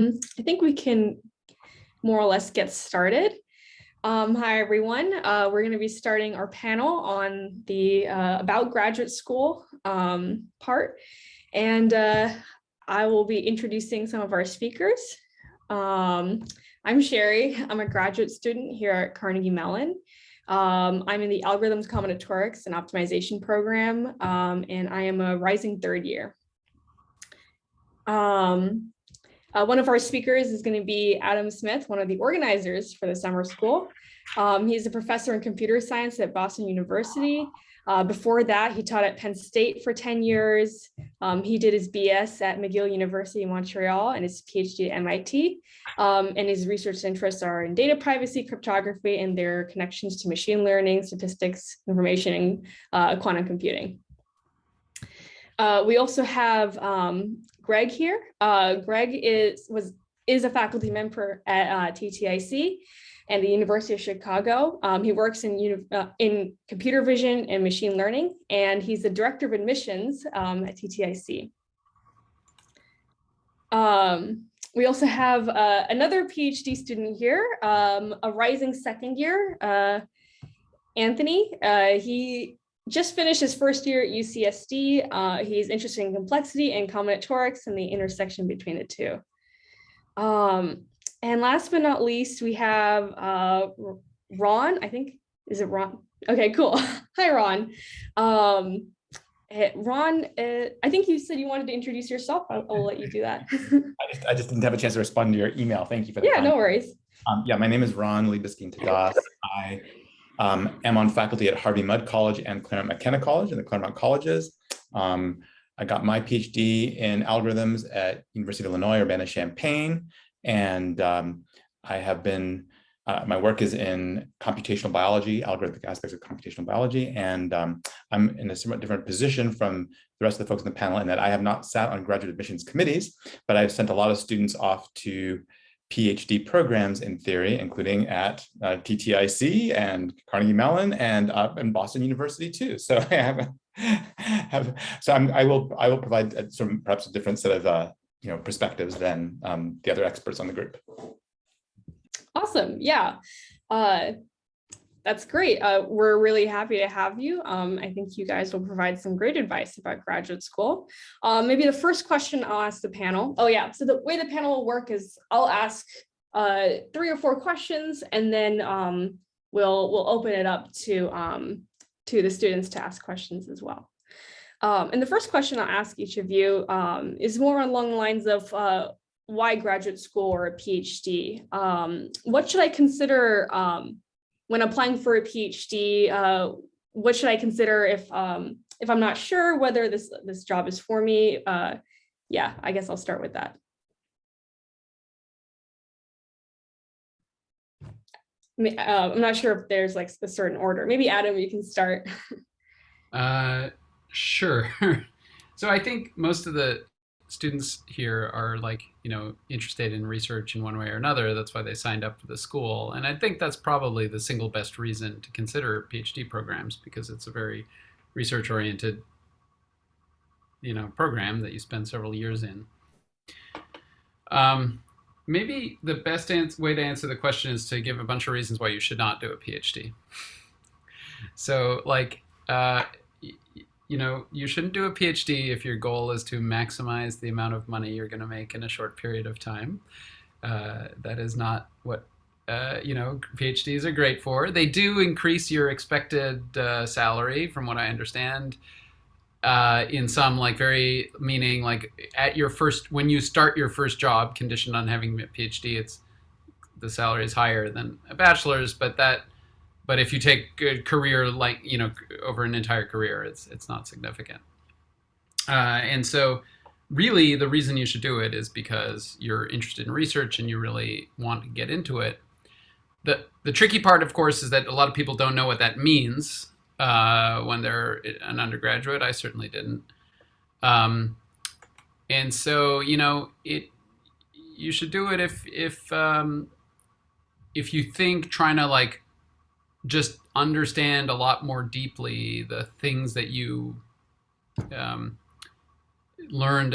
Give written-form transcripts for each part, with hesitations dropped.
I think we can more or less get started. Hi, everyone. We're going to be starting our panel on the about graduate school part. And I will be introducing some of our speakers. I'm Sherry. I'm a graduate student here at Carnegie Mellon. I'm in the Algorithms, Combinatorics, and Optimization program, and I am a rising third year. One of our speakers is going to be Adam Smith, one of the organizers for the summer school. He's a professor in computer science at Boston University. Before that, he taught at Penn State for 10 years. He did his BS at McGill University in Montreal and his PhD at MIT. And his research interests are in data privacy, cryptography, and their connections to machine learning, statistics, information, and quantum computing. We also have Greg here. Greg is a faculty member at TTIC and the University of Chicago. He works in computer vision and machine learning, and he's the director of admissions at TTIC. We also have another PhD student here, a rising second year, Anthony. He just finished his first year at UCSD. He's interested in complexity and combinatorics and the intersection between the two. And last but not least, we have Ron. I think, is it Ron? Okay, cool. Hi, Ron. Ron, I think you said you wanted to introduce yourself. I'll let you do that. I just didn't have a chance to respond to your email. Thank you for that. Yeah, no worries. My name is Ron Libeskind-Hadas. I am on faculty at Harvey Mudd College and Claremont McKenna College in the Claremont colleges. I got my PhD in algorithms at University of Illinois, Urbana-Champaign, and I have been, my work is in computational biology, algorithmic aspects of computational biology, and I'm in a somewhat different position from the rest of the folks in the panel in that I have not sat on graduate admissions committees, but I've sent a lot of students off to PhD programs in theory, including at TTIC and Carnegie Mellon and Boston University too. So I will provide some perhaps a different set of perspectives than the other experts on the group. Awesome, yeah, that's great. We're really happy to have you. I think you guys will provide some great advice about graduate school. Maybe the first question I'll ask the panel. Oh yeah, so the way the panel will work is I'll ask 3 or 4 questions, and then we'll open it up to the students to ask questions as well. And the first question I'll ask each of you is more along the lines of why graduate school or a PhD? What should I consider when applying for a PhD? What should I consider if I'm not sure whether this job is for me? Yeah, I guess I'll start with that. I'm not sure if there's like a certain order. Maybe Adam, you can start. Sure. So I think most of the students here are interested in research in one way or another. That's why they signed up for the school. And I think that's probably the single best reason to consider PhD programs, because it's a very research-oriented, program that you spend several years in. Maybe the best way to answer the question is to give a bunch of reasons why you should not do a PhD. So you shouldn't do a PhD if your goal is to maximize the amount of money you're going to make in a short period of time. That is not what PhDs are great for. They do increase your expected salary, from what I understand, in some meaning when you start your first job, conditioned on having a PhD, the salary is higher than a bachelor's, but if you take a career over an entire career, it's not significant. And so really the reason you should do it is because you're interested in research and you really want to get into it. The tricky part, of course, is that a lot of people don't know what that means when they're an undergraduate. I certainly didn't. And so, you should do it if you think trying to just understand a lot more deeply the things that you learned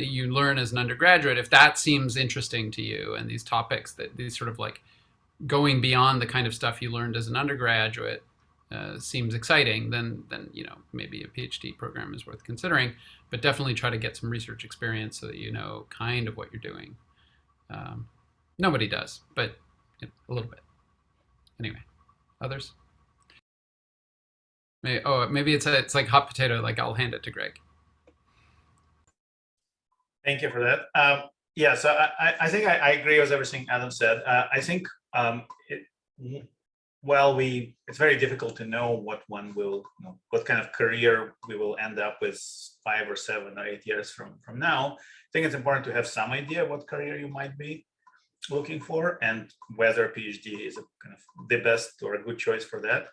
you learn as an undergraduate, if that seems interesting to you, and these topics, that these sort of like going beyond the kind of stuff you learned as an undergraduate seems exciting, then maybe a PhD program is worth considering. But definitely try to get some research experience so that you know kind of what you're doing. Nobody does, but a little bit. Anyway, others? Maybe it's like hot potato. Like, I'll hand it to Greg. Thank you for that. Yeah, so I think I agree with everything Adam said. I think it's very difficult to know what one will, what kind of career we will end up with 5 or 7 or 8 years from now. I think it's important to have some idea what career you might be looking for and whether a PhD is a kind of the best or a good choice for that.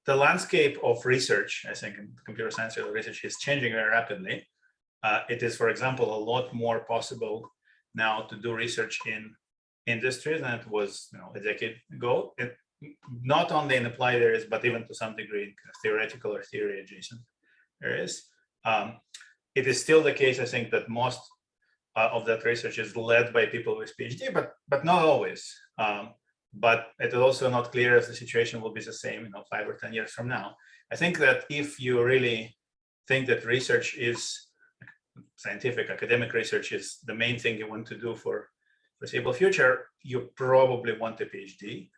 The landscape of research, I think, in computer science research is changing very rapidly. It is, for example, a lot more possible now to do research in industry than it was a decade ago. Not only in applied areas, but even to some degree in kind of theoretical or theory adjacent areas. It is still the case, I think, that most of that research is led by people with PhD, but not always. But it is also not clear if the situation will be the same 5 or 10 years from now. I think that if you really think that research is scientific, academic research is the main thing you want to do for foreseeable future, you probably want a PhD.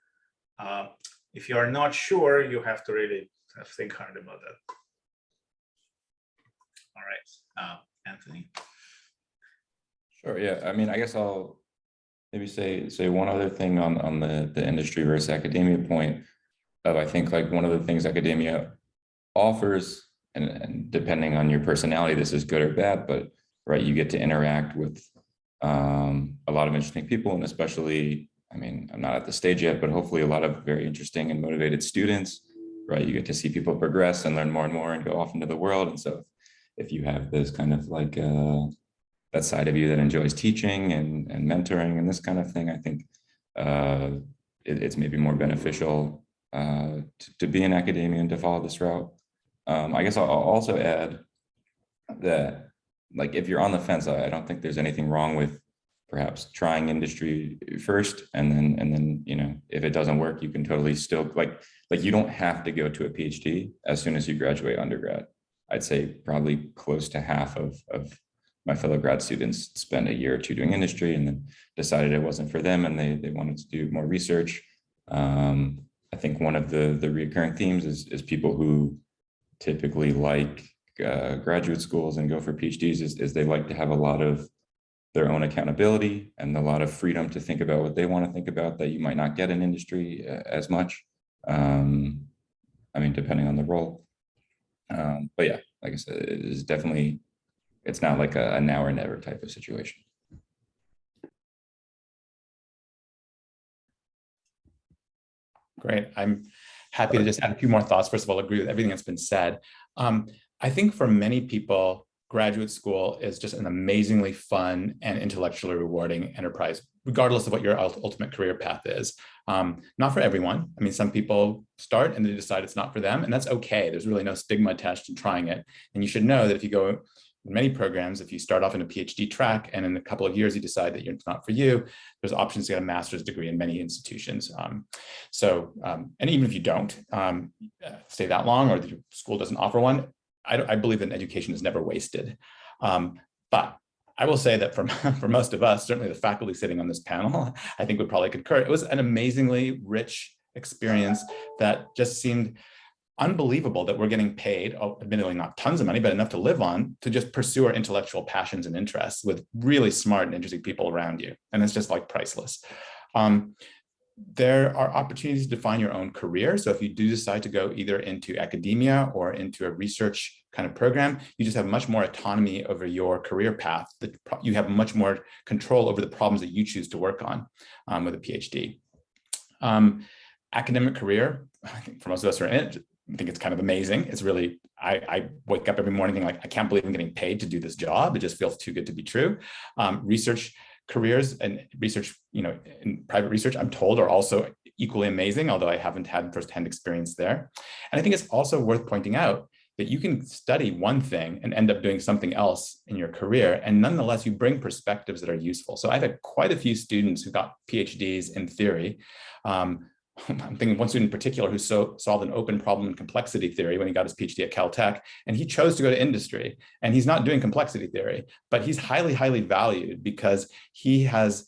If you are not sure, you have to really think hard about that. All right, Anthony. Sure. Yeah. I mean, I guess I'll maybe say one other thing on the industry versus academia point. I think like one of the things academia offers, and depending on your personality, this is good or bad, but right, you get to interact with a lot of interesting people, and especially, I mean, I'm not at the stage yet, but hopefully a lot of very interesting and motivated students, right? You get to see people progress and learn more and more and go off into the world. And so if you have this kind of like that side of you that enjoys teaching and mentoring and this kind of thing, I think it's maybe more beneficial to be in academia and to follow this route. I guess I'll also add that, like, if you're on the fence, I don't think there's anything wrong with perhaps trying industry first, and then if it doesn't work, you can totally still like you don't have to go to a PhD as soon as you graduate undergrad. I'd say probably close to half of my fellow grad students spend a year or two doing industry and then decided it wasn't for them and they wanted to do more research. I think one of the recurring themes is people who typically like graduate schools and go for PhDs is they like to have a lot of their own accountability and a lot of freedom to think about what they want to think about that you might not get in industry as much. I mean, depending on the role. But yeah, like I said, it is definitely, it's not like a now or never type of situation. Great. I'm happy to just add a few more thoughts. First of all, I agree with everything that's been said. I think for many people, graduate school is just an amazingly fun and intellectually rewarding enterprise, regardless of what your ultimate career path is. Not for everyone. I mean, some people start and they decide it's not for them, and that's okay. There's really no stigma attached to trying it. And you should know that if you go in many programs, if you start off in a PhD track and in a couple of years you decide that it's not for you, there's options to get a master's degree in many institutions. And even if you don't stay that long or the school doesn't offer one, I believe that education is never wasted. But I will say that for most of us, certainly the faculty sitting on this panel, I think would probably concur. It was an amazingly rich experience that just seemed unbelievable that we're getting paid, admittedly not tons of money, but enough to live on, to just pursue our intellectual passions and interests with really smart and interesting people around you. And it's just like priceless. There are opportunities to define your own career. So if you do decide to go either into academia or into a research kind of program, you just have much more autonomy over your career path. You have much more control over the problems that you choose to work on with a PhD. Academic career, I think for most of us who are in it, I think it's kind of amazing. It's really, I wake up every morning thinking like, I can't believe I'm getting paid to do this job. It just feels too good to be true. Research careers and research, in private research, I'm told are also equally amazing, although I haven't had firsthand experience there. And I think it's also worth pointing out that you can study one thing and end up doing something else in your career. And nonetheless, you bring perspectives that are useful. So I've had quite a few students who got PhDs in theory. I'm thinking one student in particular who solved an open problem in complexity theory when he got his PhD at Caltech, and he chose to go to industry. And he's not doing complexity theory, but he's highly, highly valued because he has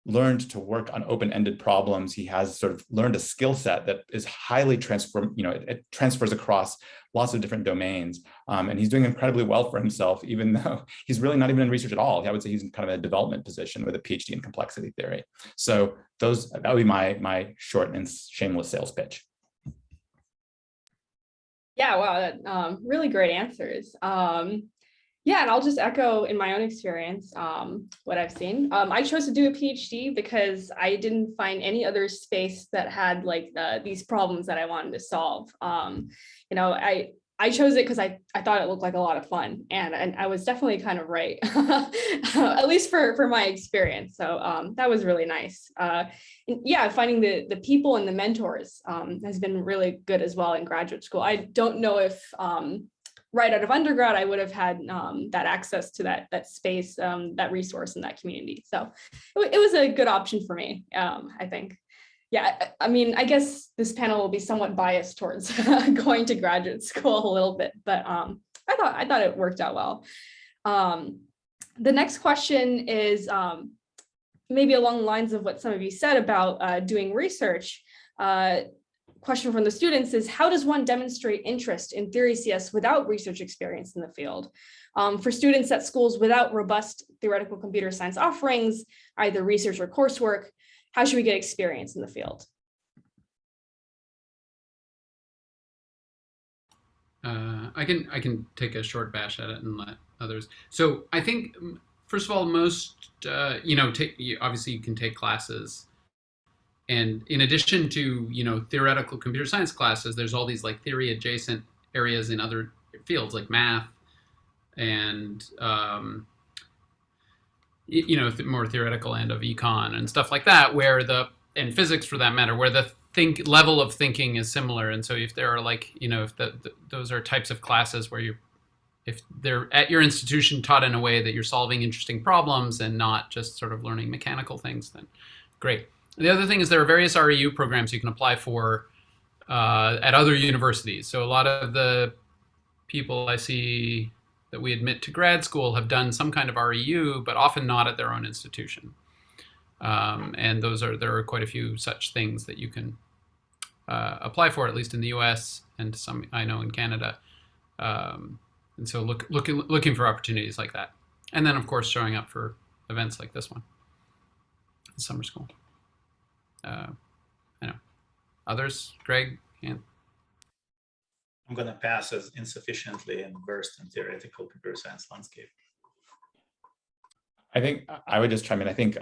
learned to work on open-ended problems. He has sort of learned a skill set that is highly it transfers across lots of different domains. And he's doing incredibly well for himself, even though he's really not even in research at all. I would say he's in kind of a development position with a PhD in complexity theory. So that would be my short and shameless sales pitch. Yeah, wow, really great answers. Yeah, and I'll just echo in my own experience what I've seen. I chose to do a PhD because I didn't find any other space that had like these problems that I wanted to solve. You know, I chose it because I thought it looked like a lot of fun, and I was definitely kind of right, at least for my experience. So that was really nice. And yeah, finding the people and the mentors has been really good as well in graduate school. I don't know if right out of undergrad, I would have had that access to that space, that resource in that community. So it was a good option for me, I think. Yeah, I mean, I guess this panel will be somewhat biased towards going to graduate school a little bit, but I thought it worked out well. The next question is maybe along the lines of what some of you said about doing research. Question from the students is, how does one demonstrate interest in theory CS without research experience in the field? For students at schools without robust theoretical computer science offerings, either research or coursework, how should we get experience in the field? I can take a short bash at it and let others. So I think, first of all, most, obviously you can take classes. And in addition to, theoretical computer science classes, there's all these like theory adjacent areas in other fields like math and, more theoretical end of econ and stuff like that, and physics for that matter, where the level of thinking is similar. And so if there are like, if those are types of classes where if they're at your institution taught in a way that you're solving interesting problems and not just sort of learning mechanical things, then great. The other thing is there are various REU programs you can apply for at other universities. So a lot of the people I see that we admit to grad school have done some kind of REU, but often not at their own institution. And there are quite a few such things that you can apply for, at least in the US and some I know in Canada. And so looking for opportunities like that. And then of course showing up for events like this one, summer school. I know. Others, Greg? Yeah. I'm going to pass as insufficiently versed in theoretical computer science landscape. I think I would just chime in. I think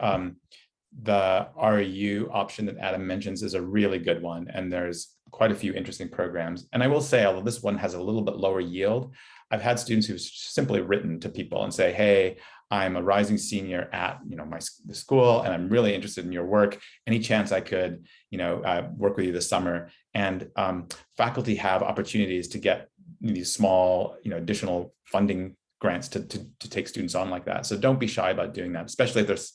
the REU option that Adam mentions is a really good one, and there's quite a few interesting programs. And I will say, although this one has a little bit lower yield, I've had students who've simply written to people and say, hey, I'm a rising senior at the school, and I'm really interested in your work. Any chance I could work with you this summer? And faculty have opportunities to get these small additional funding grants to take students on like that. So don't be shy about doing that, especially if there's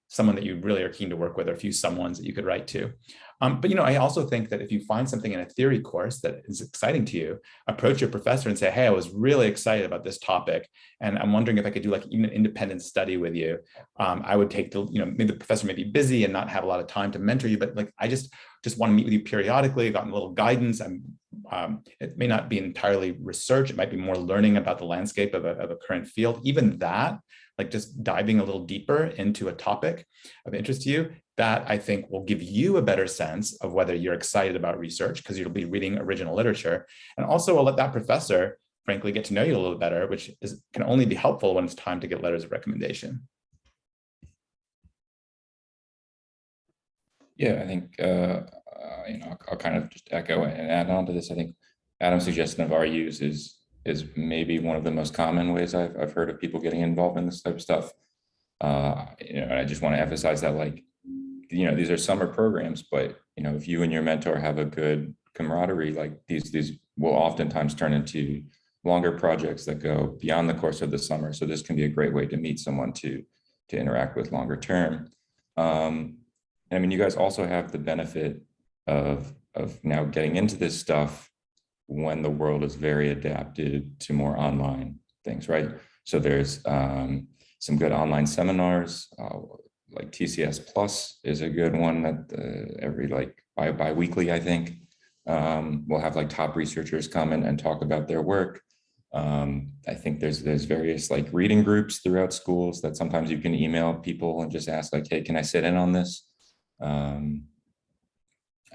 someone that you really are keen to work with, or a few someones that you could write to. But I also think that if you find something in a theory course that is exciting to you, approach your professor and say, hey, I was really excited about this topic, and I'm wondering if I could do like even an independent study with you. I would take maybe the professor may be busy and not have a lot of time to mentor you, but like I just want to meet with you periodically, gotten a little guidance. It may not be entirely research, it might be more learning about the landscape of a current field. Even that, like just diving a little deeper into a topic of interest to you, that I think will give you a better sense of whether you're excited about research, because you'll be reading original literature. And also will let that professor, frankly, get to know you a little better, which can only be helpful when it's time to get letters of recommendation. Yeah, I think, I'll kind of just echo and add on to this. I think Adam's suggestion of RUs is maybe one of the most common ways I've heard of people getting involved in this type of stuff. And I just want to emphasize that, like, these are summer programs, but if you and your mentor have a good camaraderie, like these will oftentimes turn into longer projects that go beyond the course of the summer. So this can be a great way to meet someone to interact with longer term. I mean, you guys also have the benefit of now getting into this stuff when the world is very adapted to more online things, right? So there's some good online seminars, like TCS Plus is a good one that every like bi-weekly, I think, we'll have like top researchers come in and talk about their work. I think there's various like reading groups throughout schools that sometimes you can email people and just ask like, hey, can I sit in on this?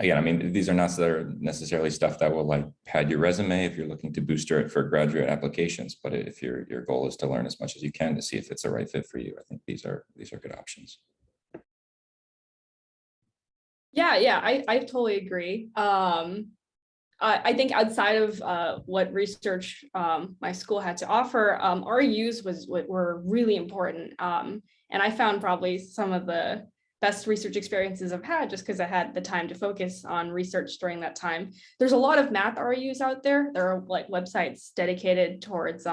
Again, I mean, these are not necessarily stuff that will like pad your resume if you're looking to booster it for graduate applications. But if your goal is to learn as much as you can to see if it's the right fit for you, I think these are good options. Yeah, I totally agree. I think outside of what research my school had to offer, RUs were really important. And I found probably some of the best research experiences I've had just because I had the time to focus on research during that time. There's a lot of math RUs out there. There are like websites dedicated towards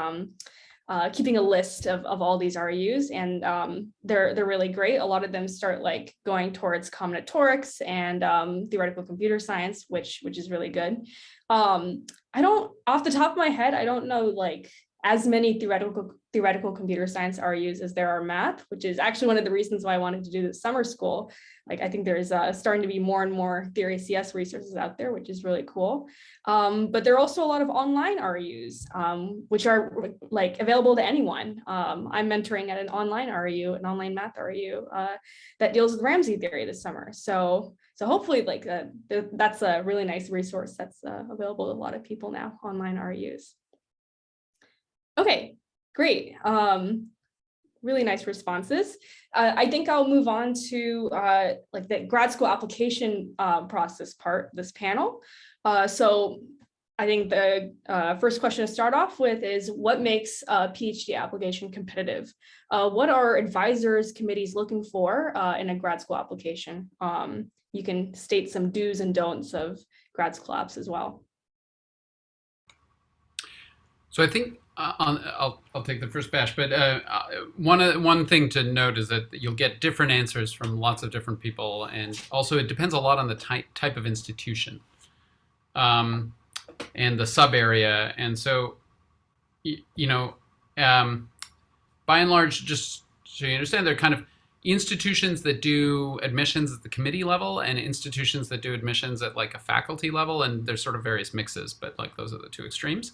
keeping a list of all these RUs, and they're really great. A lot of them start like going towards combinatorics and theoretical computer science, which is really good. I don't, off the top of my head, I don't know like as many theoretical computer science RUs as there are math, which is actually one of the reasons why I wanted to do this summer school. Like I think there's starting to be more and more theory CS resources out there, which is really cool. But there are also a lot of online RUs, which are like available to anyone. I'm mentoring at an online RU, an online math RU that deals with Ramsey theory this summer. So hopefully like that's a really nice resource that's available to a lot of people now, online RUs. Okay, great. Really nice responses. I think I'll move on to like the grad school application process part of this panel. So I think the first question to start off with is what makes a PhD application competitive? What are advisors, committees looking for in a grad school application? You can state some do's and don'ts of grad school apps as well. So I think I'll take the first bash, but one thing to note is that you'll get different answers from lots of different people, and also it depends a lot on the type of institution and the sub area. And so, you know, by and large, just so you understand, they're kind of institutions that do admissions at the committee level and institutions that do admissions at like a faculty level, and there's sort of various mixes, but like those are the two extremes.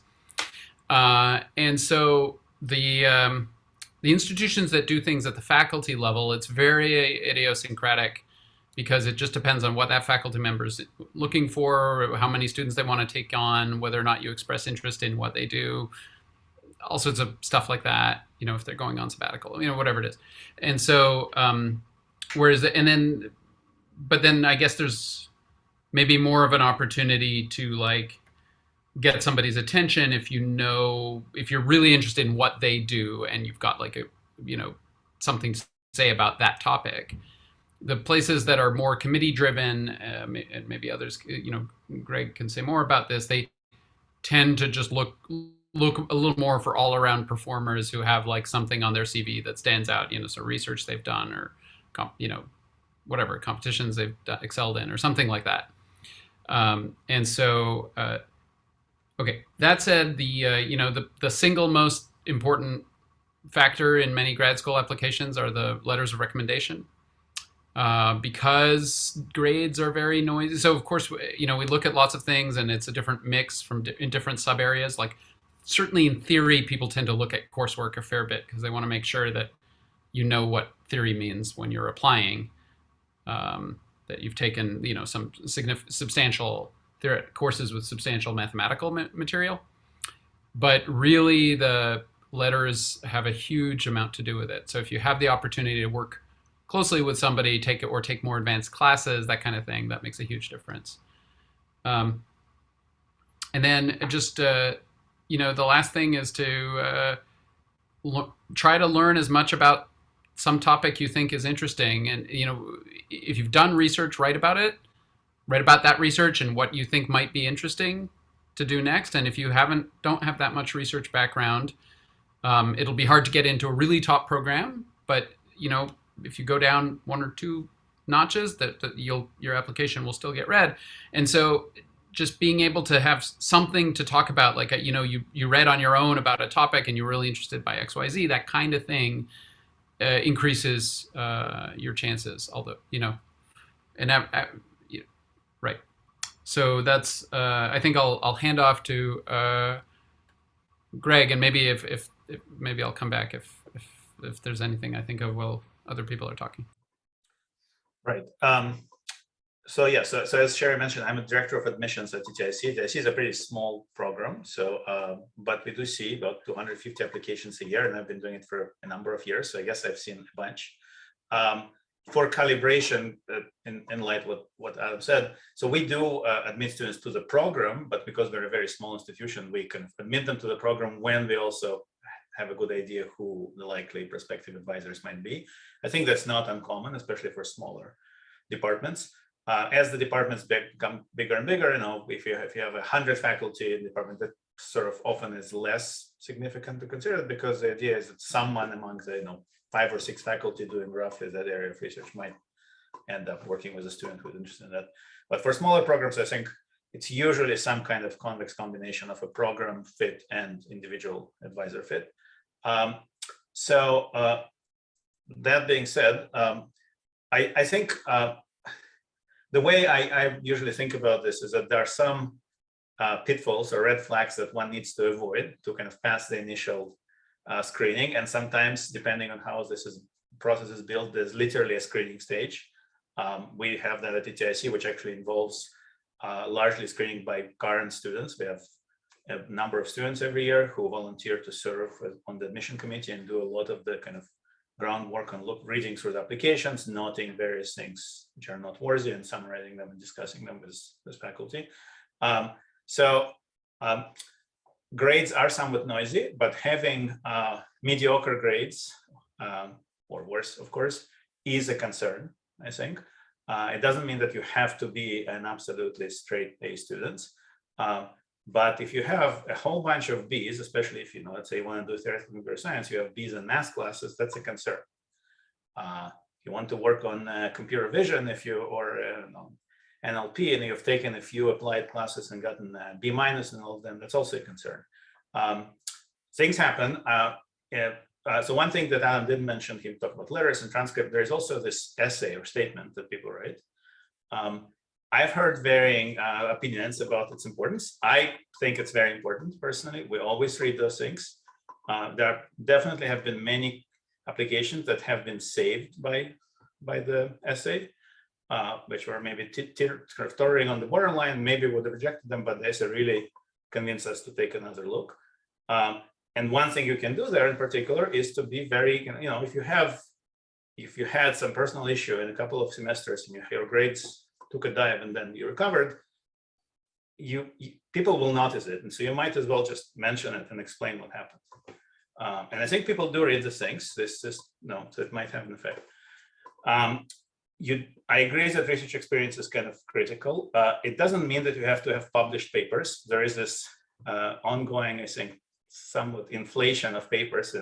And so the institutions that do things at the faculty level, it's very idiosyncratic because it just depends on what that faculty member is looking for, how many students they want to take on, whether or not you express interest in what they do, all sorts of stuff like that, you know, if they're going on sabbatical, you know, whatever it is. And so, but then I guess there's maybe more of an opportunity to like get somebody's attention if you're really interested in what they do and you've got like something to say about that topic. The places that are more committee driven, and maybe others, Greg can say more about this, they tend to just look a little more for all around performers who have like something on their CV that stands out, so research they've done or, whatever competitions they've excelled in or something like that. And so, okay, that said, the single most important factor in many grad school applications are the letters of recommendation, because grades are very noisy. So of course, we look at lots of things and it's a different mix in different sub areas. Like certainly in theory, people tend to look at coursework a fair bit because they want to make sure that you know what theory means when you're applying, that you've taken, some substantial courses with substantial mathematical material. But really the letters have a huge amount to do with it. So if you have the opportunity to work closely with somebody, take more advanced classes, that kind of thing, that makes a huge difference. And then just, the last thing is to try to learn as much about some topic you think is interesting. And, if you've done research, write about it. write about that research and what you think might be interesting to do next. And if you don't have that much research background, it'll be hard to get into a really top program. But if you go down one or two notches, that your application will still get read. And so just being able to have something to talk about, like you read on your own about a topic and you're really interested by XYZ, that kind of thing increases your chances. Although right. So that's I think I'll hand off to Greg, and maybe if maybe I'll come back if there's anything I think of while other people are talking. Right. So as Sherry mentioned, I'm a director of admissions at TTIC. TTIC is a pretty small program, but we do see about 250 applications a year, and I've been doing it for a number of years. So I guess I've seen a bunch. For calibration, in light of what Adam said, so we do admit students to the program, but because we're a very small institution, we can admit them to the program when we also have a good idea who the likely prospective advisors might be. I think that's not uncommon, especially for smaller departments. As the departments become bigger and bigger, if you have 100 faculty in the department, that sort of often is less significant to consider, because the idea is that someone among the 5 or 6 faculty doing roughly that area of research might end up working with a student who's interested in that. But for smaller programs, I think it's usually some kind of convex combination of a program fit and individual advisor fit. So that being said, I think the way I usually think about this is that there are some pitfalls or red flags that one needs to avoid to kind of pass the initial screening. And sometimes, depending on how process is built, there's literally a screening stage. We have that at TTIC, which actually involves largely screening by current students. We have a number of students every year who volunteer to serve on the admission committee and do a lot of the kind of groundwork on reading through the applications, noting various things which are noteworthy, and summarizing them and discussing them with faculty. Grades are somewhat noisy, but having mediocre grades, or worse, of course, is a concern, I think. It doesn't mean that you have to be an absolutely straight A student. But if you have a whole bunch of Bs, especially if let's say you want to do theoretical computer science, you have Bs in math classes, that's a concern. If you want to work on computer vision, or NLP, and you've taken a few applied classes and gotten B- in all of them, that's also a concern. Things happen. So one thing that Adam didn't mention, he talked about letters and transcript. There's also this essay or statement that people write. I've heard varying opinions about its importance. I think it's very important, personally. We always read those things. There definitely have been many applications that have been saved by the essay, which were maybe kind of teetering on the borderline, maybe would have rejected them, but the essay really convinced us to take another look. And one thing you can do there in particular is to be very, if you had some personal issue in a couple of semesters and your grades took a dive and then you recovered, people will notice it. And so you might as well just mention it and explain what happened. And I think people do read the things. So it might have an effect. I agree that research experience is kind of critical. It doesn't mean that you have to have published papers. There is this ongoing, I think, somewhat inflation of papers.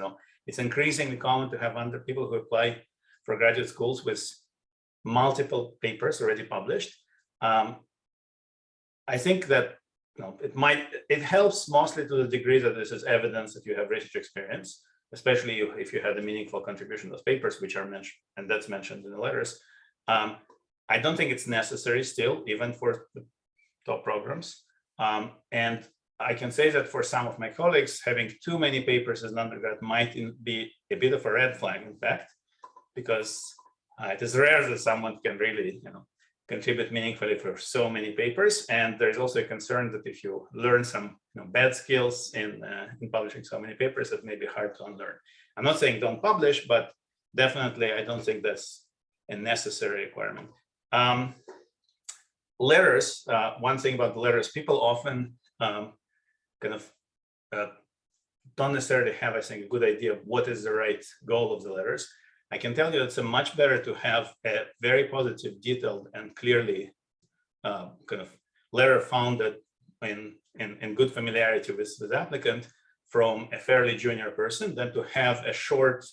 It's increasingly common to have people who apply for graduate schools with multiple papers already published. I think that it helps mostly to the degree that this is evidence that you have research experience, especially if you had a meaningful contribution to those papers, which are mentioned, and that's mentioned in the letters. I don't think it's necessary still, even for the top programs. And I can say that for some of my colleagues, having too many papers as an undergrad might be a bit of a red flag, in fact, because it is rare that someone can really, contribute meaningfully for so many papers. And there's also a concern that if you learn some bad skills in publishing so many papers, that may be hard to unlearn. I'm not saying don't publish, but definitely I don't think that's a necessary requirement. Letters, one thing about the letters, people often don't necessarily have, I think, a good idea of what is the right goal of the letters. I can tell you it's much better to have a very positive, detailed, and clearly kind of letter founded in good familiarity with the applicant from a fairly junior person than to have a short,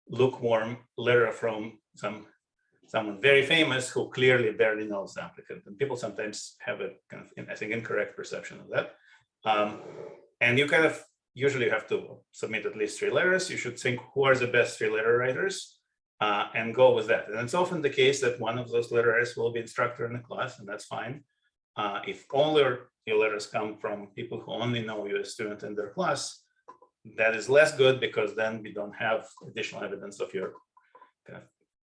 lukewarm letter from someone very famous who clearly barely knows the applicant. And people sometimes have a kind of, I think, incorrect perception of that. And you kind of usually have to submit at least 3 letters. You should think who are the best 3 letter writers and go with that. And it's often the case that one of those letter writers will be instructor in the class, and that's fine. If only your letters come from people who only know you as a student in their class, that is less good, because then we don't have additional evidence of your kind of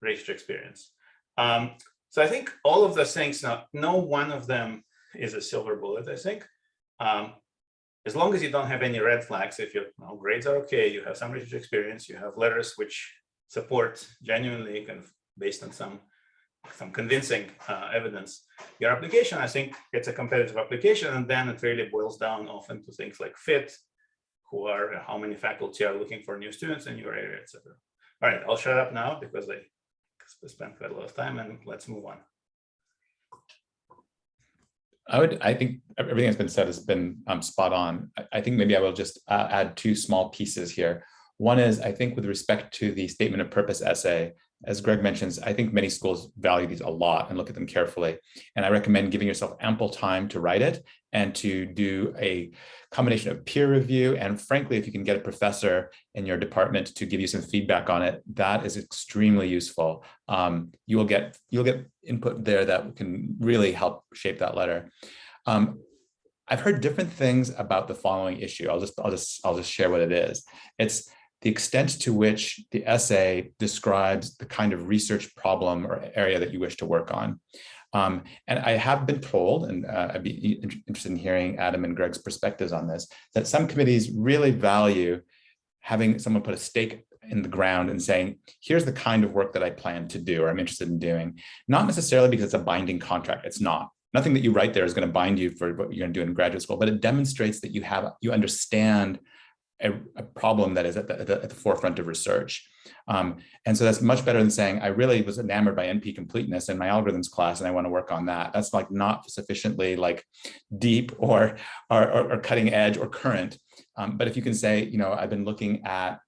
research experience. So I think all of those things, now, no one of them is a silver bullet, I think. As long as you don't have any red flags, if your grades are okay, you have some research experience, you have letters which support genuinely, kind of based on some convincing evidence, your application, I think it's a competitive application. And then it really boils down often to things like fit, how many faculty are looking for new students in your area, etc. All right, I'll shut up now because I spent quite a lot of time, and let's move on. I think everything that's been said has been spot on. I think maybe I will just add 2 small pieces here. One is, I think with respect to the statement of purpose essay, as Greg mentions, I think many schools value these a lot and look at them carefully. And I recommend giving yourself ample time to write it and to do a combination of peer review. And frankly, if you can get a professor in your department to give you some feedback on it, that is extremely useful. You'll get input there that can really help shape that letter. I've heard different things about the following issue. I'll just share what it is. It's the extent to which the essay describes the kind of research problem or area that you wish to work on. And I have been told, and I'd be interested in hearing Adam and Greg's perspectives on this, that some committees really value having someone put a stake in the ground and saying, here's the kind of work that I plan to do or I'm interested in doing. Not necessarily because it's a binding contract, it's not. Nothing that you write there is going to bind you for what you're going to do in graduate school, but it demonstrates that you understand a problem that is at the forefront of research. And so that's much better than saying, I really was enamored by NP completeness in my algorithms class and I want to work on that. That's like not sufficiently like deep or cutting edge or current. But if you can say, I've been looking at,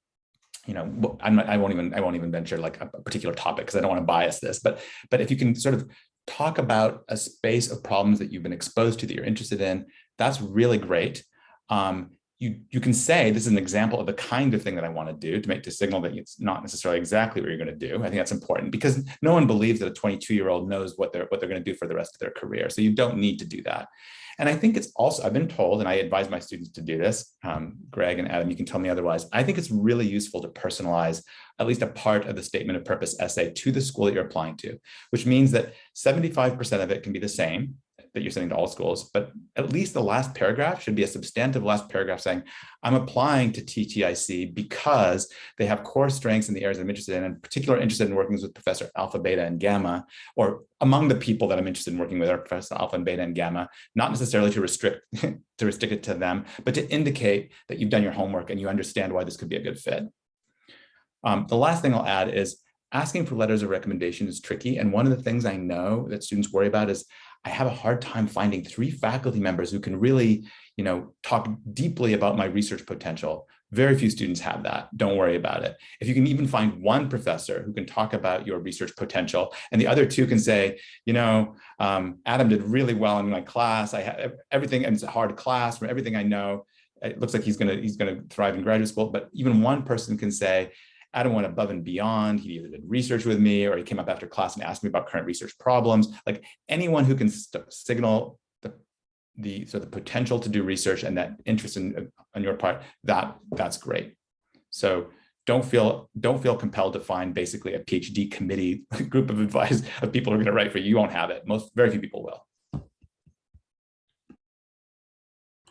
I won't even venture like a particular topic because I don't want to bias this, but if you can sort of talk about a space of problems that you've been exposed to that you're interested in, that's really great. You can say this is an example of the kind of thing that I want to do to signal that it's not necessarily exactly what you're going to do. I think that's important because no one believes that a 22-year-old knows what they're going to do for the rest of their career. So you don't need to do that. And I think it's also, I've been told, and I advise my students to do this, Greg and Adam, you can tell me otherwise. I think it's really useful to personalize at least a part of the statement of purpose essay to the school that you're applying to, which means that 75% of it can be the same that you're sending to all schools, but at least the last paragraph should be a substantive last paragraph saying, I'm applying to TTIC because they have core strengths in the areas I'm interested in, and particularly interested in working with Professor Alpha, Beta, and Gamma, or among the people that I'm interested in working with are Professor Alpha and Beta and Gamma, not necessarily to restrict it to them, but to indicate that you've done your homework and you understand why this could be a good fit. The last thing I'll add is asking for letters of recommendation is tricky. And one of the things I know that students worry about is I have a hard time finding 3 faculty members who can really, talk deeply about my research potential. Very few students have that. Don't worry about it. If you can even find 1 professor who can talk about your research potential and the other 2 can say, Adam did really well in my class. I had everything, and it's a hard class. From everything I know, it looks like he's gonna thrive in graduate school. But even 1 person can say, Adam went above and beyond. He either did research with me or he came up after class and asked me about current research problems. Like anyone who can signal the potential to do research and that interest on your part, that's great. So don't feel compelled to find basically a PhD committee group of advice of people who are going to write for you. You won't have it. Very few people will.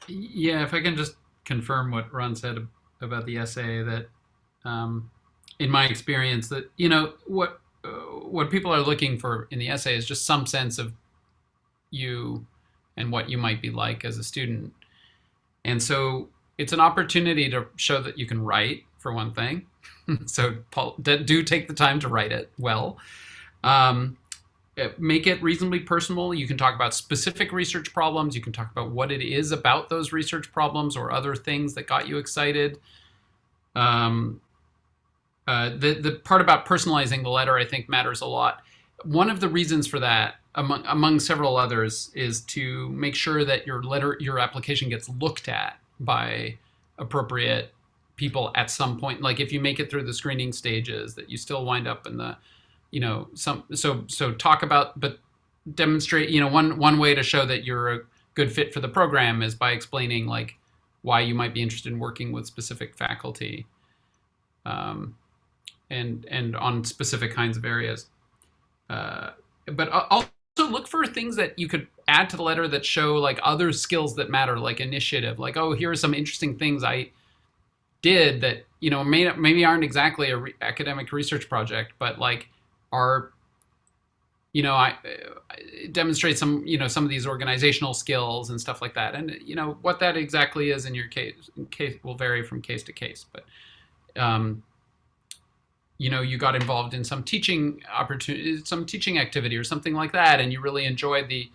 Yeah, if I can just confirm what Ron said about the essay, that in my experience, that what people are looking for in the essay is just some sense of you and what you might be like as a student. And so it's an opportunity to show that you can write, for one thing. So do take the time to write it well. make it reasonably personal. You can talk about specific research problems. You can talk about what it is about those research problems or other things that got you excited. The part about personalizing the letter, I think, matters a lot. One of the reasons for that, among several others, is to make sure that your application gets looked at by appropriate people at some point. Like if you make it through the screening stages, that you still wind up in the, so talk about, but demonstrate. One way to show that you're a good fit for the program is by explaining like why you might be interested in working with specific faculty. And on specific kinds of areas. But also look for things that you could add to the letter that show like other skills that matter, like initiative, like, oh, here are some interesting things I did that, maybe aren't exactly a academic research project, but like are, I demonstrate some, some of these organizational skills and stuff like that. And, what that exactly is in your case will vary from case to case, but, you got involved in some teaching opportunity, some teaching activity or something like that, and you really enjoyed the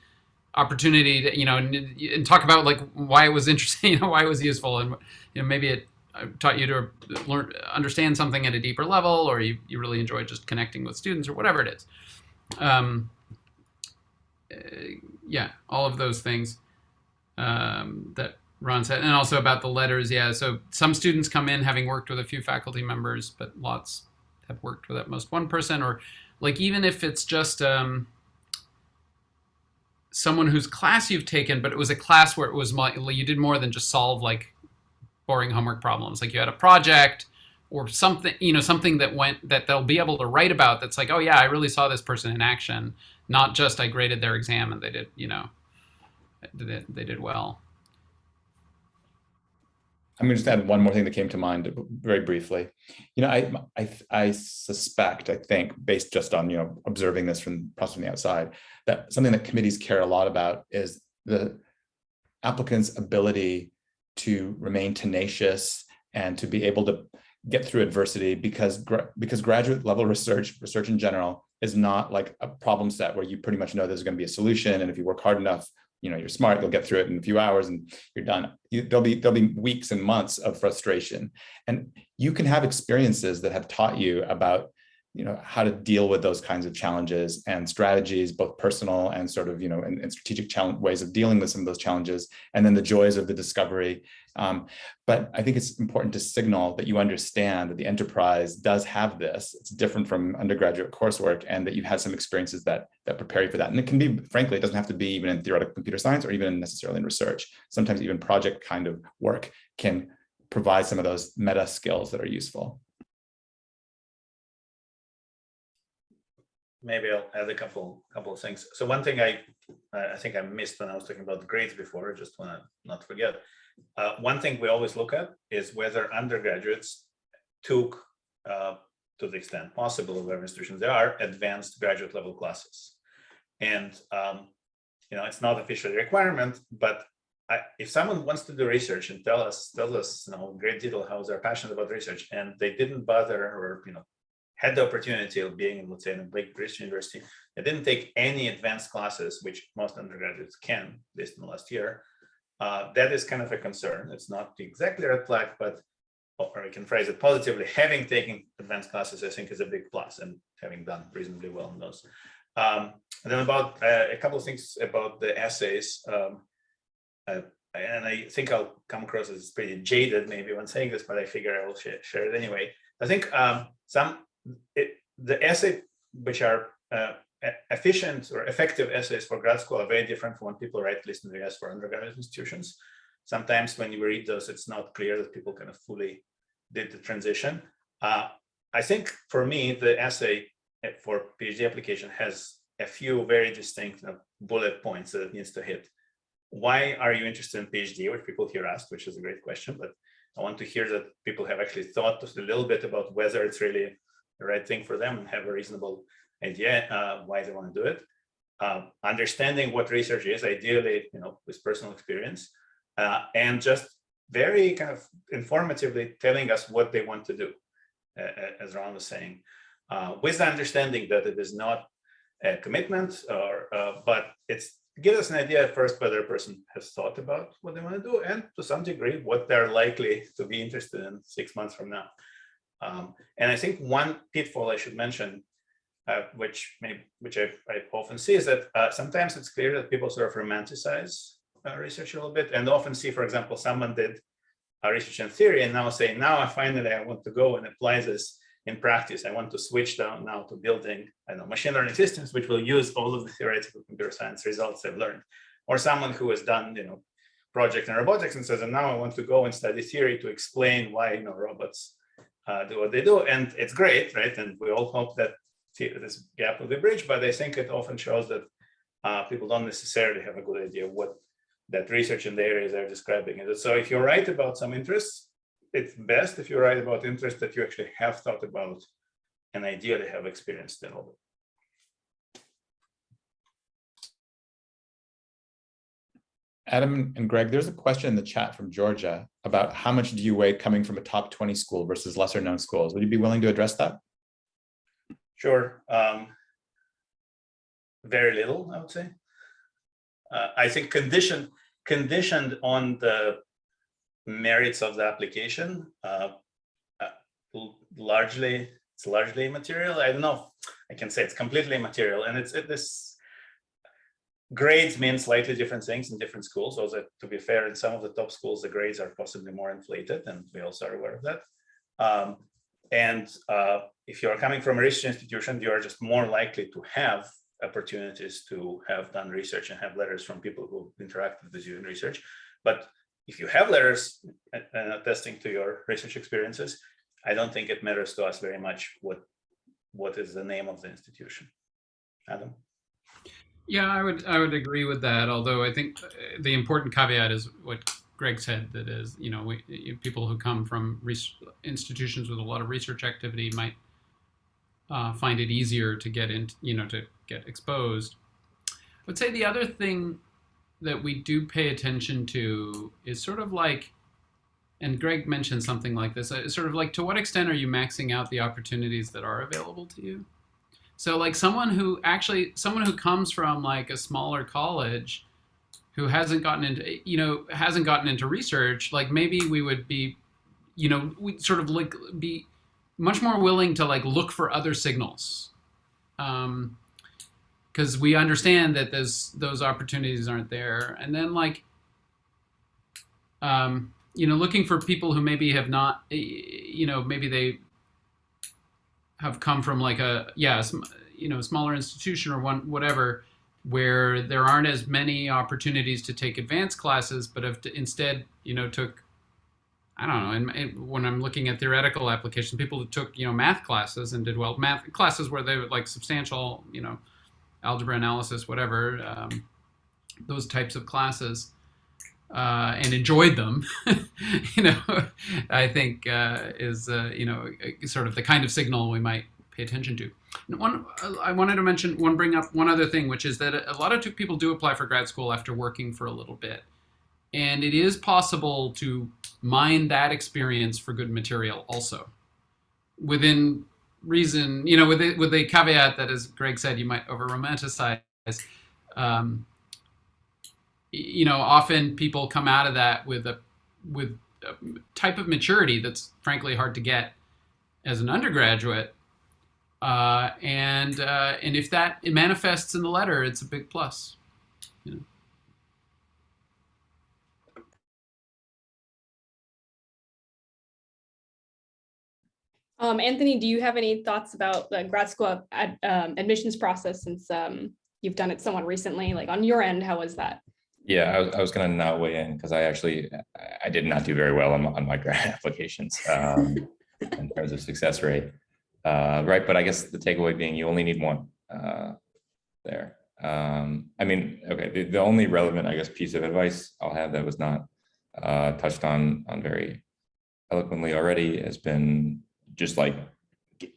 opportunity to, and talk about like why it was interesting, why it was useful, and maybe it taught you to understand something at a deeper level, or you really enjoyed just connecting with students, or whatever it is. Yeah, all of those things that Ron said, and also about the letters. Yeah, so some students come in having worked with a few faculty members, but lots have worked with at most one person, or like even if it's just someone whose class you've taken, but it was a class where it was you did more than just solve like boring homework problems. Like you had a project or something, something that they'll be able to write about. That's like, oh yeah, I really saw this person in action, not just I graded their exam and they did, they did well. I'm going to just add one more thing that came to mind very briefly. I suspect, I think, based just on, observing this from the outside, that something that committees care a lot about is the applicant's ability to remain tenacious and to be able to get through adversity, because graduate level research in general is not like a problem set where you pretty much know there's going to be a solution. And if you work hard enough, you're smart, you'll get through it in a few hours and you're done. There'll be weeks and months of frustration. And you can have experiences that have taught you about, how to deal with those kinds of challenges and strategies, both personal and sort of, and strategic ways of dealing with some of those challenges, and then the joys of the discovery. But I think it's important to signal that you understand that the enterprise does have this. It's different from undergraduate coursework, and that you have some experiences that prepare you for that. And it can be, frankly, it doesn't have to be even in theoretical computer science or even necessarily in research. Sometimes even project kind of work can provide some of those meta skills that are useful. Maybe I'll add a couple of things. So one thing I think I missed when I was talking about the grades before, I just want to not forget. One thing we always look at is whether undergraduates took, to the extent possible, whatever institutions they are, advanced graduate level classes. And it's not officially a requirement, but if someone wants to do research and tells us in great detail how they're passionate about research, and they didn't bother or had the opportunity of being, let's say, in a big British university, they didn't take any advanced classes, which most undergraduates can, based on the last year. That is kind of a concern. It's not exactly a red flag, but, or I can phrase it positively, having taken advanced classes, I think, is a big plus, and having done reasonably well in those. And then about a couple of things about the essays. And I think I'll come across as pretty jaded maybe when saying this, but I figure I will share it anyway. I think the essays which are efficient or effective essays for grad school are very different from what people write, at least in the US, for undergraduate institutions. Sometimes when you read those, it's not clear that people kind of fully did the transition. I think for me, the essay for PhD application has a few very distinct bullet points that it needs to hit. Why are you interested in PhD, which people here ask, which is a great question, but I want to hear that people have actually thought a little bit about whether it's really the right thing for them and have a reasonable idea why they want to do it. Understanding what research is, ideally, with personal experience, and just very kind of informatively telling us what they want to do, as Ron was saying, with the understanding that it is not a commitment, or but it gives us an idea at first whether a person has thought about what they want to do, and to some degree what they're likely to be interested in 6 months from now. And I think one pitfall I should mention, which I often see, is that sometimes it's clear that people sort of romanticize research a little bit, and often see, for example, someone did research in theory and now say, now I finally I want to go and apply this in practice. I want to switch down now to building, I don't know, machine learning systems, which will use all of the theoretical computer science results I've learned. Or someone who has done, project in robotics and says, and now I want to go and study theory to explain why, robots do what they do. And it's great, right? And we all hope that this gap will be bridged, but I think it often shows that people don't necessarily have a good idea what that research in the areas they're describing is. So if you're right about some interests, it's best if you're right about interests that you actually have thought about and ideally have experienced in all of it. Adam and Greg, there's a question in the chat from Georgia about how much do you weigh coming from a top 20 school versus lesser known schools? Would you be willing to address that? Sure. Very little, I would say. I think conditioned on the merits of the application, it's largely immaterial. I don't know. I can say it's completely immaterial, and this grades mean slightly different things in different schools. Also, to be fair, in some of the top schools, the grades are possibly more inflated, and we also are aware of that. If you are coming from a research institution, you are just more likely to have opportunities to have done research and have letters from people who interacted with you in research. But if you have letters attesting to your research experiences, I don't think it matters to us very much what is the name of the institution. Adam? Yeah, I would agree with that. Although I think the important caveat is what Greg said, that is, people who come from institutions with a lot of research activity might find it easier to get into, to get exposed. I would say the other thing that we do pay attention to is sort of like, and Greg mentioned something like this, sort of like, to what extent are you maxing out the opportunities that are available to you? So like someone who comes from like a smaller college who hasn't gotten into research, like maybe we would be, we'd sort of like be much more willing to like look for other signals. Because we understand that those opportunities aren't there. And then like, looking for people who maybe have not, maybe they have come from like a smaller institution or whatever, where there aren't as many opportunities to take advanced classes, but have instead, took, I don't know, and when I'm looking at theoretical applications, people who took, math classes and did well, math classes where they were like substantial, algebra analysis, whatever, those types of classes, and enjoyed them, I think is, sort of the kind of signal we might pay attention to. I wanted to bring up one other thing, which is that a lot of people do apply for grad school after working for a little bit. And it is possible to mine that experience for good material also, within reason, with the caveat that, as Greg said, you might over romanticize. Often people come out of that with a type of maturity that's frankly hard to get as an undergraduate. And if it manifests in the letter, it's a big plus. Anthony, do you have any thoughts about the grad school admissions process, since you've done it somewhat recently? Like on your end, how was that? Yeah, I was going to now weigh in because I did not do very well on my grad applications in terms of success rate. Right, but I guess the takeaway being you only need one there. Okay, the only relevant, I guess, piece of advice I'll have that was not touched on very eloquently already has been just like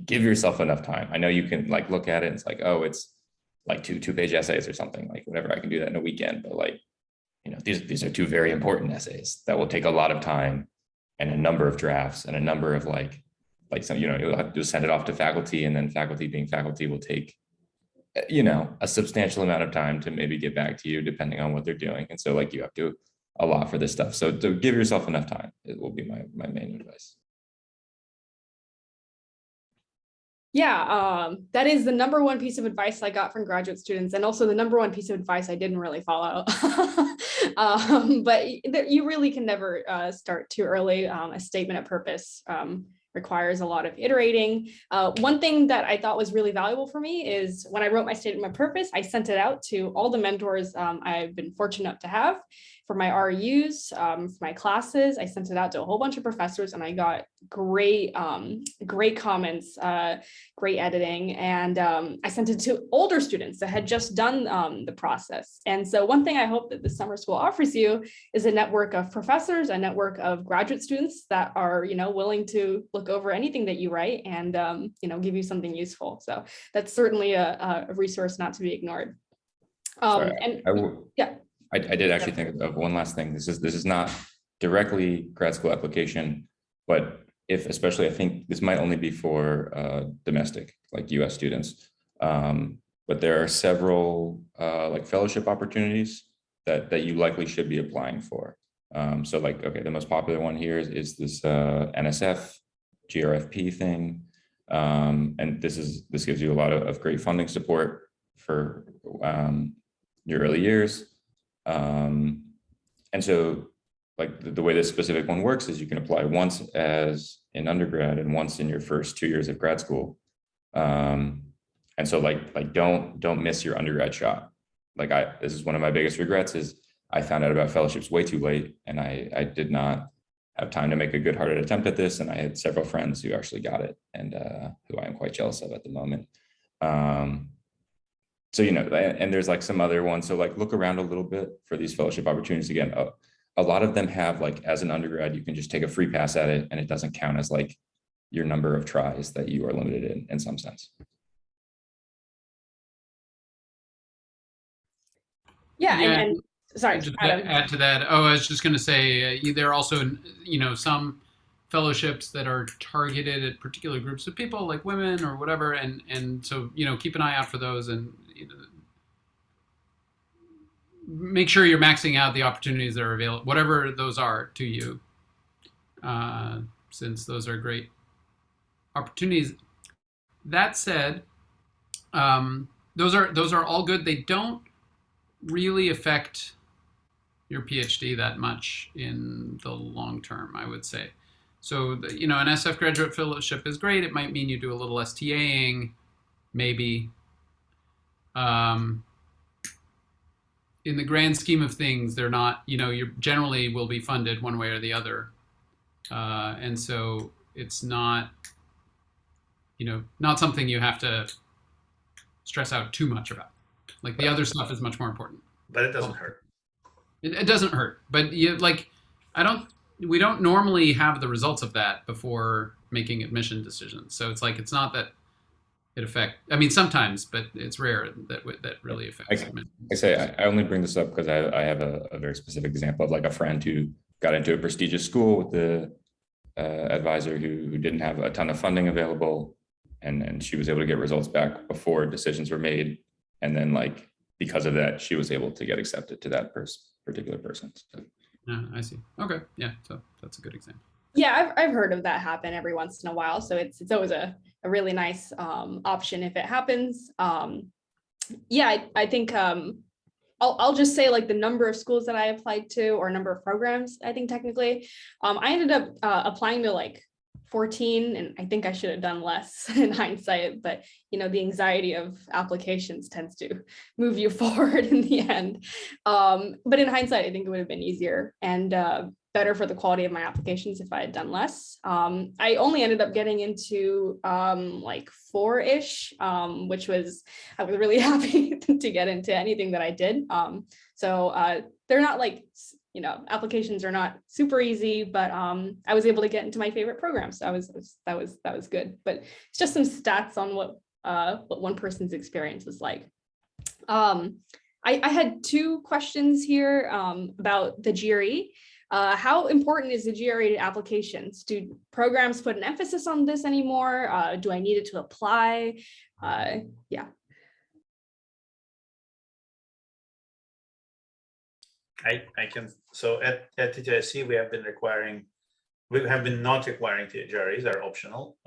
give yourself enough time. I know you can like look at it and it's like, oh, it's like two-page essays or something, like whatever, I can do that in a weekend, but like, these are two very important essays that will take a lot of time and a number of drafts and a number of like some, you'll have to send it off to faculty, and then faculty being faculty will take you know, a substantial amount of time to maybe get back to you depending on what they're doing. And so like you have to allot for this stuff. So to give yourself enough time, it will be my main advice. Yeah, that is the number one piece of advice I got from graduate students, and also the number one piece of advice I didn't really follow. But you really can never start too early. A statement of purpose requires a lot of iterating. One thing that I thought was really valuable for me is when I wrote my statement of purpose, I sent it out to all the mentors I've been fortunate enough to have for my RUs, for my classes. I sent it out to a whole bunch of professors, and I got great comments, great editing. And I sent it to older students that had just done the process. And so one thing I hope that the summer school offers you is a network of professors, a network of graduate students that are, willing to look over anything that you write and, give you something useful. So that's certainly a resource not to be ignored. I did actually think of one last thing. This is not directly grad school application, but especially I think this might only be for domestic, like US students. But there are several like fellowship opportunities that you likely should be applying for. So like, okay, the most popular one here is this NSF GRFP thing. And this gives you a lot of great funding support for your early years. And so like the way this specific one works is you can apply once as an undergrad and once in your first 2 years of grad school. And so like don't miss your undergrad shot. Like this is one of my biggest regrets is I found out about fellowships way too late, and I did not have time to make a good-hearted attempt at this. And I had several friends who actually got it, and who I am quite jealous of at the moment. So, and there's like some other ones. So like look around a little bit for these fellowship opportunities. Again, a lot of them have like, as an undergrad, you can just take a free pass at it, and it doesn't count as like your number of tries that you are limited in some sense. Yeah. And sorry, just Adam. add to that. Oh, I was just going to say there are also, some fellowships that are targeted at particular groups of people, like women or whatever, and so keep an eye out for those, and make sure you're maxing out the opportunities that are available, whatever those are to you, since those are great opportunities. That said, those are all good. They don't really affect your PhD that much in the long term, I would say. So, an SF graduate fellowship is great. It might mean you do a little less TAing, maybe. In the grand scheme of things, they're not, you generally will be funded one way or the other. And so it's not, not something you have to stress out too much about. Like the other stuff is much more important. But it doesn't hurt. It doesn't hurt, but we don't normally have the results of that before making admission decisions. So it's like, it's not that it affects, sometimes, but it's rare that really affects. I only bring this up because I have a very specific example of like a friend who got into a prestigious school with the advisor who didn't have a ton of funding available. And she was able to get results back before decisions were made. And then like, because of that, she was able to get accepted to that particular person. So. Yeah, I see. Okay. Yeah. So that's a good example. Yeah, I've heard of that happen every once in a while. So it's always a really nice option if it happens. Yeah, I think I'll just say like the number of schools that I applied to, or number of programs, I think technically, I ended up applying to like 14, and I think I should have done less in hindsight, but the anxiety of applications tends to move you forward in the end. But in hindsight, I think it would have been easier and better for the quality of my applications if I had done less. I only ended up getting into like 4-ish, which I was really happy to get into anything that I did. So they're not like, applications are not super easy, but I was able to get into my favorite program. So that was good. But it's just some stats on what one person's experience is like. I had 2 questions here about the GRE. How important is the GRE to applications? Do programs put an emphasis on this anymore? Do I need it to apply? Yeah. I can, so at TTIC, we have been not requiring GREs, are optional.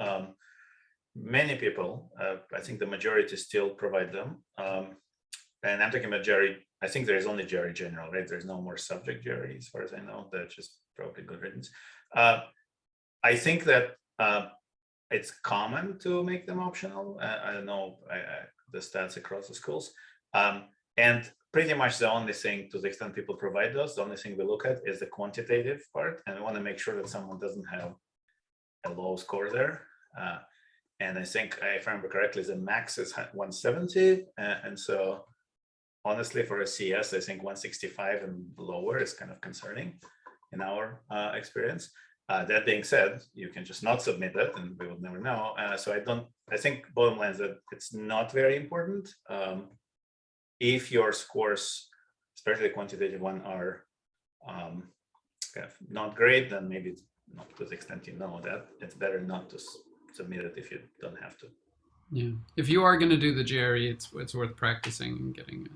Many people, I think the majority still provide them. And I'm talking about GRE, I think there is only GRE general, right? There's no more subject GRE as far as I know. That's just probably good riddance. I think that it's common to make them optional. I don't know the stats across the schools. And pretty much the only thing, to the extent people provide those, the only thing we look at is the quantitative part. And we want to make sure that someone doesn't have a low score there. And I think, if I remember correctly, the max is 170. And so honestly, for a CS, I think 165 and lower is kind of concerning in our experience. That being said, you can just not submit it and we will never know. So I think bottom line is that it's not very important. If your scores, especially the quantitative one, are kind of not great, then maybe it's not to the extent you know that, it's better not to submit it if you don't have to. Yeah, if you are going to do the GRE, it's worth practicing and getting.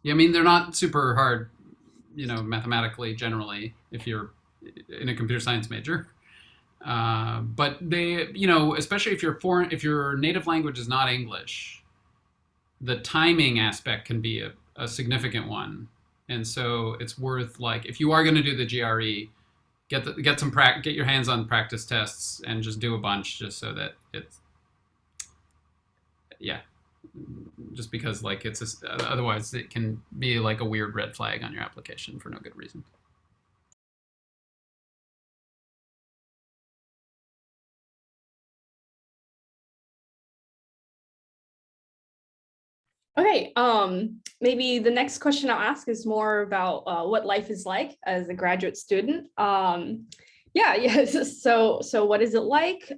Yeah, I mean, they're not super hard, mathematically generally if you're in a computer science major. But they, especially if your native language is not English, the timing aspect can be a significant one. And so it's worth, like, if you are going to do the GRE, get your hands on practice tests and just do a bunch, just so that it's, yeah, just because, like, otherwise it can be like a weird red flag on your application for no good reason. Okay, maybe the next question I'll ask is more about what life is like as a graduate student. Yeah. So what is it like?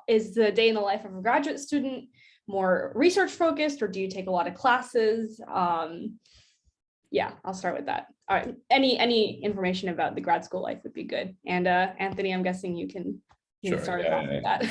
Is the day in the life of a graduate student more research focused, or do you take a lot of classes? Yeah, I'll start with that. All right, any information about the grad school life would be good. And Anthony, I'm guessing you can start off with that.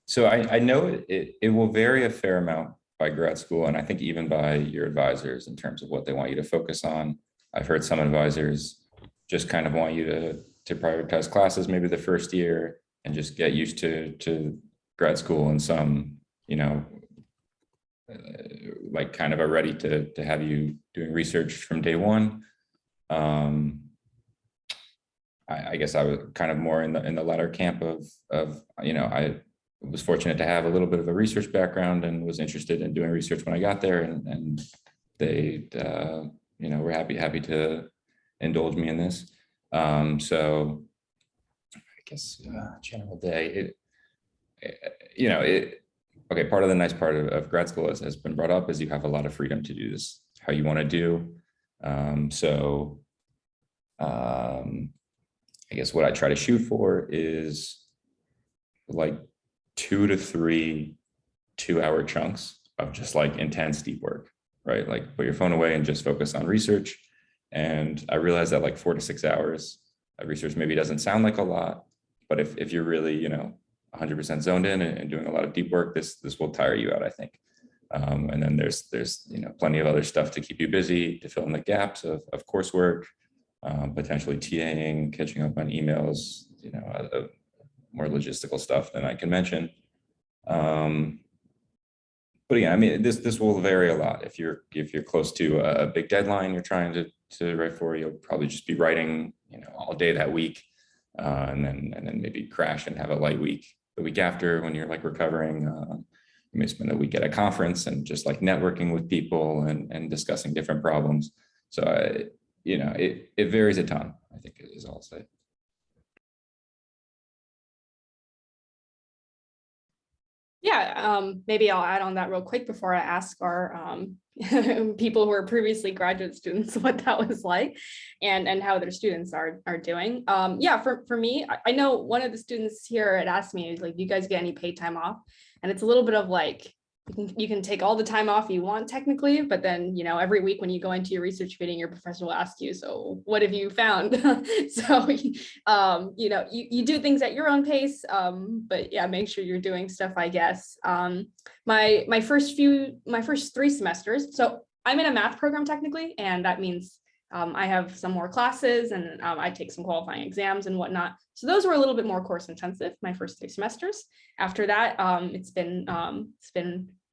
So I know it will vary a fair amount by grad school, and I think even by your advisors in terms of what they want you to focus on. I've heard some advisors just kind of want you to prioritize classes maybe the first year and just get used to grad school, and some, like kind of are ready to have you doing research from day one. I guess I was kind of more in the latter camp of I was fortunate to have a little bit of a research background and was interested in doing research when I got there, and they were happy to indulge me in this. So I guess general day, okay, part of the nice part of grad school has been brought up is you have a lot of freedom to do this how you want to do. I guess what I try to shoot for is like 2 to 3 2-hour chunks of just like intense deep work, right? Like put your phone away and just focus on research. And I realize that like 4 to 6 hours of research maybe doesn't sound like a lot, but if you're really, 100% zoned in and doing a lot of deep work, this will tire you out, I think. And then there's plenty of other stuff to keep you busy, to fill in the gaps of coursework, potentially TAing, catching up on emails, more logistical stuff than I can mention. But yeah, I mean, this will vary a lot. If you're close to a big deadline you're trying to write for, you'll probably just be writing, all day that week, and then maybe crash and have a light week the week after when you're like recovering. You may spend a week at a conference and just like networking with people and discussing different problems. So it varies a ton, I think is all I'll say. Yeah, maybe I'll add on that real quick before I ask our people who are previously graduate students what that was like and how their students are doing. Yeah, for me, I know one of the students here had asked me, like, do you guys get any paid time off? And it's a little bit of like, you can take all the time off you want technically, but then, every week when you go into your research meeting, your professor will ask you, so what have you found? So, you do things at your own pace, but yeah, make sure you're doing stuff, I guess. My first 3 semesters, so I'm in a math program technically, and that means I have some more classes and I take some qualifying exams and whatnot. So those were a little bit more course intensive my first 3 semesters. After that, it's been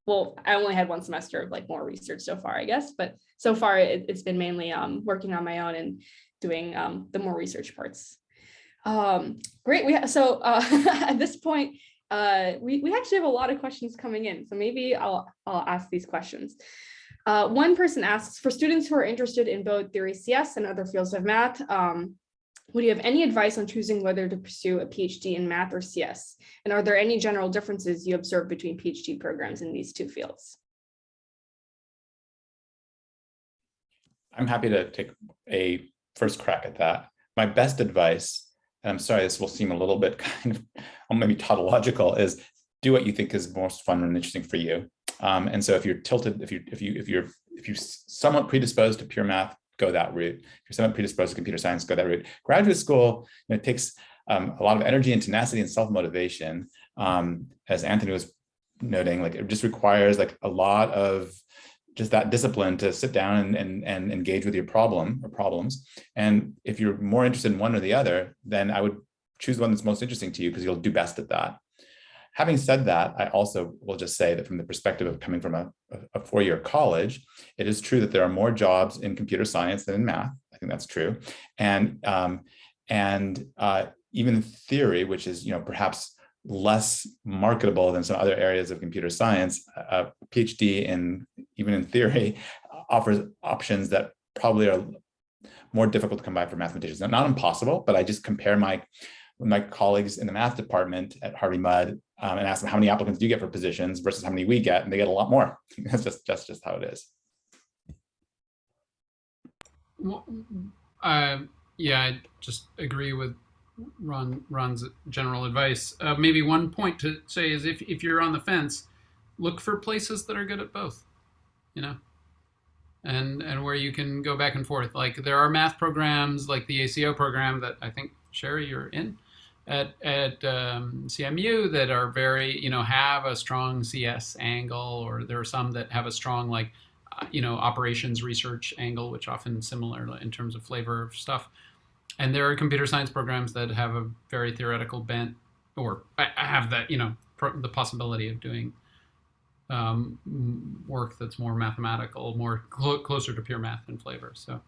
well, I only had 1 semester of like more research so far, I guess, but so far it's been mainly working on my own and doing the more research parts. Great. So at this point, we actually have a lot of questions coming in, so maybe I'll ask these questions. One person asks, for students who are interested in both theory CS and other fields of math, would you have any advice on choosing whether to pursue a PhD in math or CS? And are there any general differences you observe between PhD programs in these 2 fields? I'm happy to take a first crack at that. My best advice, and I'm sorry, this will seem a little bit kind of maybe tautological, is do what you think is most fun and interesting for you. And so if you're tilted, if you're somewhat predisposed to pure math, go that route. If you're somewhat predisposed to computer science, go that route. Graduate school, it takes a lot of energy and tenacity and self-motivation. As Anthony was noting, like it just requires like a lot of just that discipline to sit down and engage with your problem or problems. And if you're more interested in one or the other, then I would choose one that's most interesting to you because you'll do best at that. Having said that, I also will just say that from the perspective of coming from a 4-year college, it is true that there are more jobs in computer science than in math. I think that's true. And even theory, which is perhaps less marketable than some other areas of computer science, a PhD even in theory offers options that probably are more difficult to come by for mathematicians. Not impossible, but I just compare my colleagues in the math department at Harvey Mudd and ask them how many applicants do you get for positions versus how many we get, and they get a lot more. That's just how it is. Well, yeah, I just agree with Ron's general advice. Maybe one point to say is if you're on the fence, look for places that are good at both, and where you can go back and forth. Like there are math programs like the ACO program that I think, Sherry, you're in at CMU that are very, have a strong CS angle, or there are some that have a strong operations research angle, which often similar in terms of flavor of stuff. And there are computer science programs that have a very theoretical bent, or have that, the possibility of doing work that's more mathematical, more closer to pure math and flavor. So,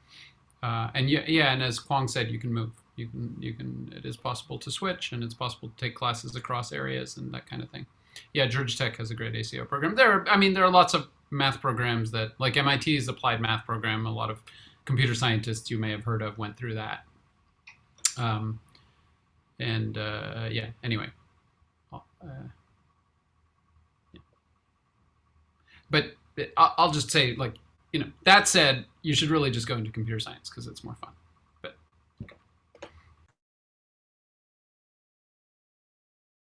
and as Kwong said, you can move. You can. It is possible to switch, and it's possible to take classes across areas and that kind of thing. Yeah, Georgia Tech has a great ACO program. There are lots of math programs that, like MIT's applied math program. A lot of computer scientists you may have heard of went through that. Anyway. But I'll just say, that said, you should really just go into computer science because it's more fun.